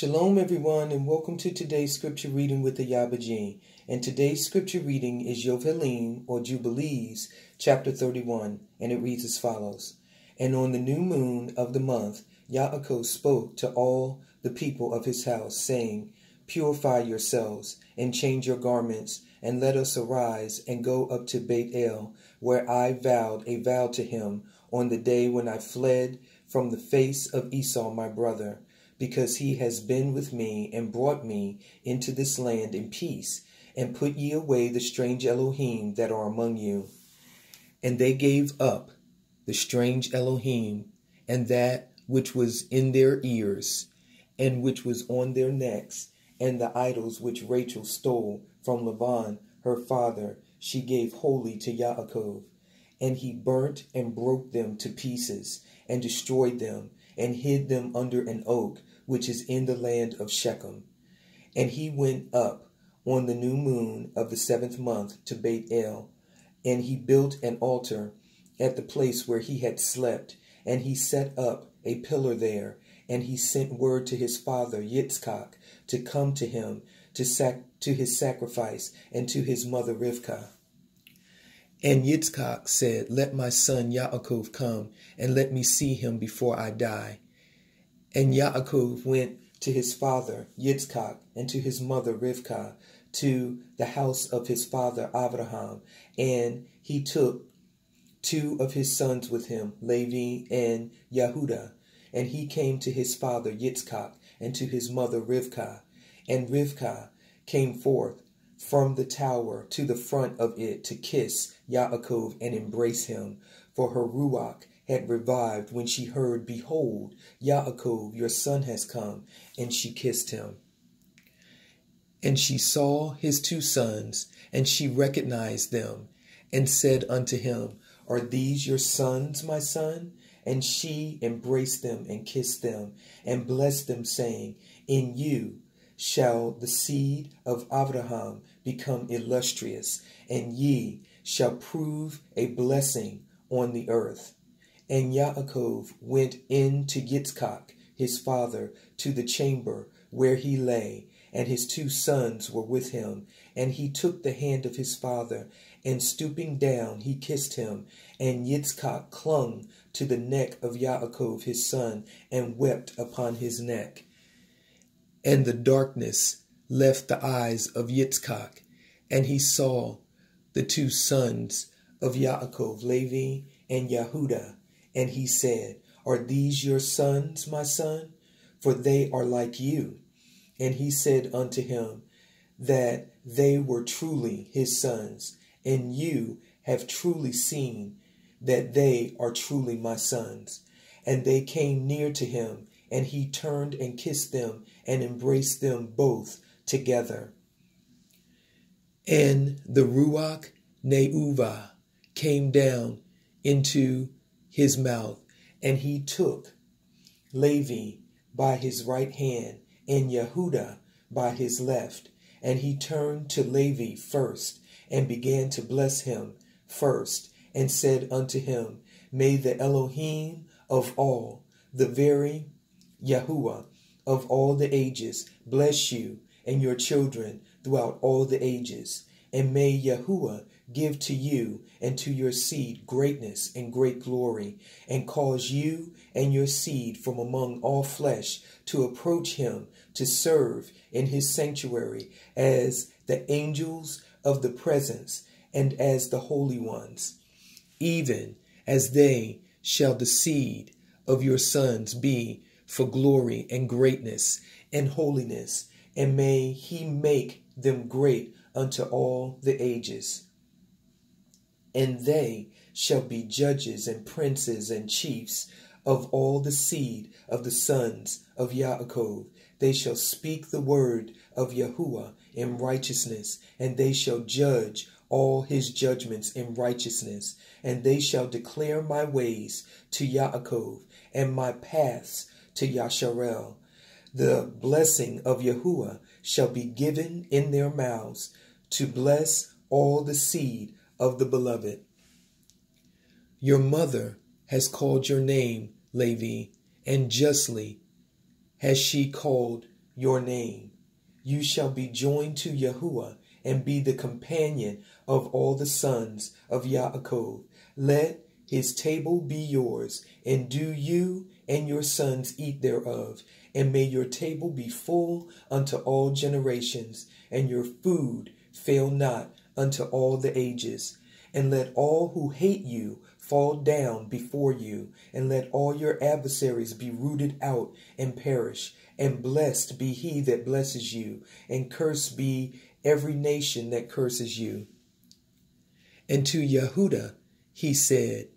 Shalom everyone, and welcome to today's scripture reading with Ayaba. And today's scripture reading is Yovheliym or Jubilees, chapter 31, and it reads as follows. And on the new moon of the month, Yaakov spoke to all the people of his house, saying, Purify yourselves, and change your garments, and let us arise and go up to Beit El, where I vowed a vow to him on the day when I fled from the face of Esau my brother, because he has been with me and brought me into this land in peace, and put ye away the strange Elohim that are among you. And they gave up the strange Elohim, and that which was in their ears, and which was on their necks, and the idols which Rachel stole from Laban her father, she gave wholly to Yaakov. And he burnt and broke them to pieces, and destroyed them, and hid them under an oak, which is in the land of Shechem. And he went up on the new moon of the 7th month to Beit El, and he built an altar at the place where he had slept, and he set up a pillar there, and he sent word to his father Yitzchak to come to him to his sacrifice, and to his mother Rivkah. And Yitzchak said, Let my son Yaakov come, and let me see him before I die. And Yaakov went to his father Yitzchak and to his mother Rivkah to the house of his father Abraham, and he took 2 of his sons with him, Levi and Yehuda. And he came to his father Yitzchak and to his mother Rivkah. And Rivkah came forth from the tower to the front of it to kiss Yaakov and embrace him, for her ruach had revived when she heard, Behold, Yaakov, your son has come, and she kissed him. And she saw his 2 sons, and she recognized them, and said unto him, Are these your sons, my son? And she embraced them and kissed them, and blessed them, saying, In you shall the seed of Abraham become illustrious, and ye shall prove a blessing on the earth. And Yaakov went in to Yitzchak, his father, to the chamber where he lay, and his 2 sons were with him. And he took the hand of his father, and stooping down, he kissed him. And Yitzchak clung to the neck of Yaakov his son, and wept upon his neck. And the darkness left the eyes of Yitzchak, and he saw the 2 sons of Yaakov, Levi and Yehuda. And he said, Are these your sons, my son? For they are like you. And he said unto him that they were truly his sons, and you have truly seen that they are truly my sons. And they came near to him, and he turned and kissed them, and embraced them both together. And the Ruach Neuvah came down into his mouth, and he took Levi by his right hand, and Yehuda by his left. And he turned to Levi first, and began to bless him first, and said unto him, May the Elohim of all, the very Yahuwah of all the ages, bless you and your children throughout all the ages. And may Yahuwah give to you and to your seed greatness and great glory, and cause you and your seed from among all flesh to approach him to serve in his sanctuary as the angels of the presence and as the holy ones, even as they shall the seed of your sons be for glory and greatness and holiness, and may he make them great unto all the ages. And they shall be judges and princes and chiefs of all the seed of the sons of Yaakov. They shall speak the word of Yahuwah in righteousness, and they shall judge all his judgments in righteousness. And they shall declare my ways to Yaakov, and my paths to Yasharel. The blessing of Yahuwah shall be given in their mouths, to bless all the seed of the beloved. Your mother has called your name, Levi, and justly has she called your name. You shall be joined to Yahuwah and be the companion of all the sons of Yaakov. Let his table be yours, and do you and your sons eat thereof. And may your table be full unto all generations, and your food fail not unto all the ages. And let all who hate you fall down before you, and let all your adversaries be rooted out and perish. And blessed be he that blesses you, and cursed be every nation that curses you. And to Yehuda he said,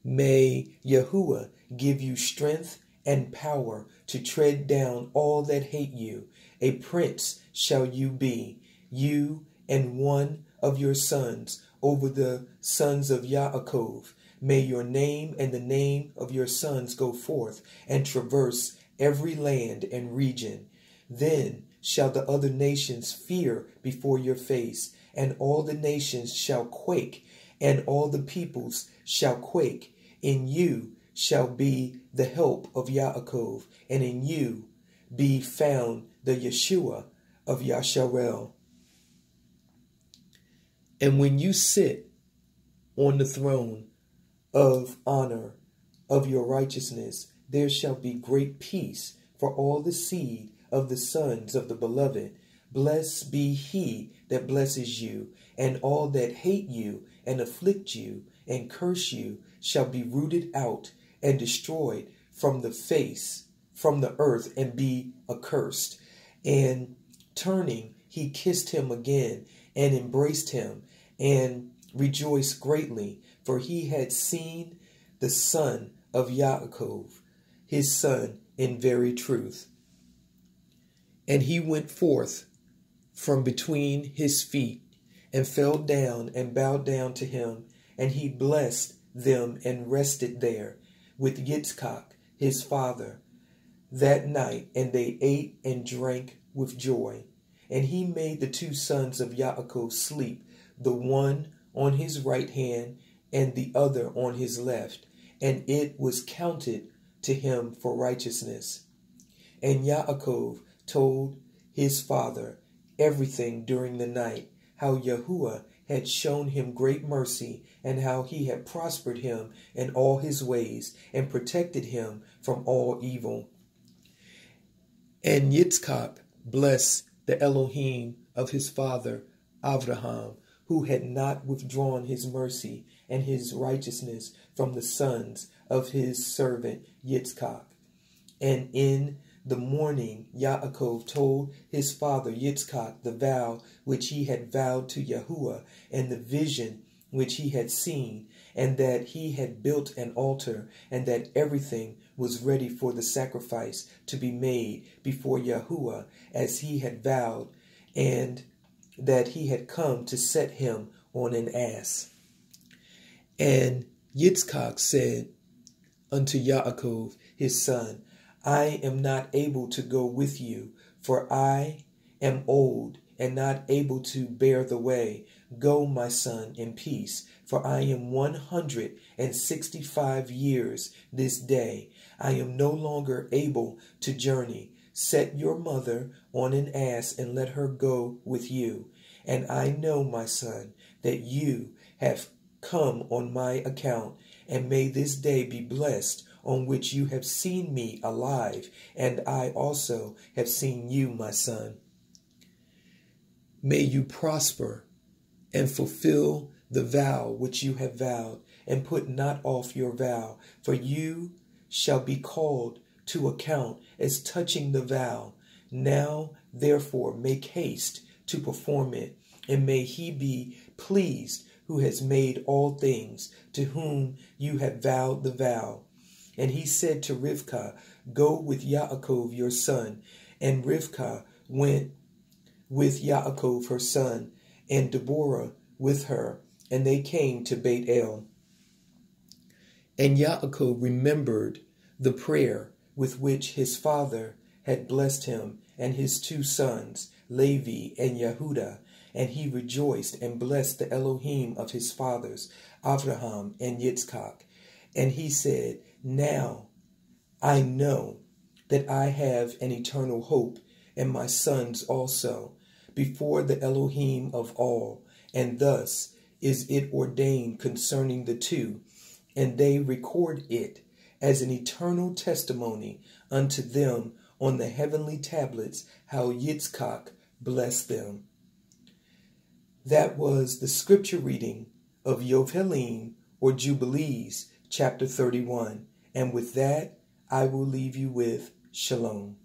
May Yahuwah give you strength and power to tread down all that hate you. A prince shall you be, you and one of your sons, over the sons of Yaakov. May your name and the name of your sons go forth and traverse every land and region. Then shall the other nations fear before your face, and all the nations shall quake, and all the peoples shall quake. In you shall be the help of Yaakov, and in you be found the Yeshua of Yasharel. And when you sit on the throne of honor of your righteousness, there shall be great peace for all the seed of the sons of the beloved. Blessed be he that blesses you, and all that hate you and afflict you and curse you shall be rooted out and destroyed from the earth, and be accursed. And turning, he kissed him again and embraced him, and rejoiced greatly, for he had seen the son of Yaakov, his son in very truth. And he went forth from between his feet, and fell down and bowed down to him, and he blessed them and rested there with Yitzchak his father that night, and they ate and drank with joy. And he made the two sons of Yaakov sleep, the one on his right hand and the other on his left, and it was counted to him for righteousness. And Yaakov told his father everything during the night, how Yahuwah had shown him great mercy, and how he had prospered him in all his ways, and protected him from all evil. And Yitzchak blessed the Elohim of his father Abraham, who had not withdrawn his mercy and his righteousness from the sons of his servant Yitzchak. And in the morning Yaakov told his father Yitzchak the vow which he had vowed to Yahuwah, and the vision which he had seen, and that he had built an altar, and that everything was ready for the sacrifice to be made before Yahuwah, as he had vowed, and that he had come to set him on an ass. And Yitzchak said unto Yaakov his son, I am not able to go with you, for I am old and not able to bear the way. Go, my son, in peace, for I am 165 years this day. I am no longer able to journey. Set your mother on an ass and let her go with you. And I know, my son, that you have come on my account, and may this day be blessed, on which you have seen me alive, and I also have seen you, my son. May you prosper and fulfill the vow which you have vowed, and put not off your vow, for you shall be called to account as touching the vow. Now, therefore, make haste to perform it, and may he be pleased who has made all things, to whom you have vowed the vow. And he said to Rivkah, Go with Yaakov your son. And Rivkah went with Yaakov her son, and Deborah with her, and they came to Beit El. And Yaakov remembered the prayer with which his father had blessed him and his two sons, Levi and Yehuda, and he rejoiced and blessed the Elohim of his fathers, Abraham and Yitzchak. And he said, Now I know that I have an eternal hope and my sons also, before the Elohim of all, and thus is it ordained concerning the two, and they record it as an eternal testimony unto them on the heavenly tablets, how Yitzchak blessed them. That was the scripture reading of Yovheliym or Jubilees, chapter 31. And with that, I will leave you with Shalom.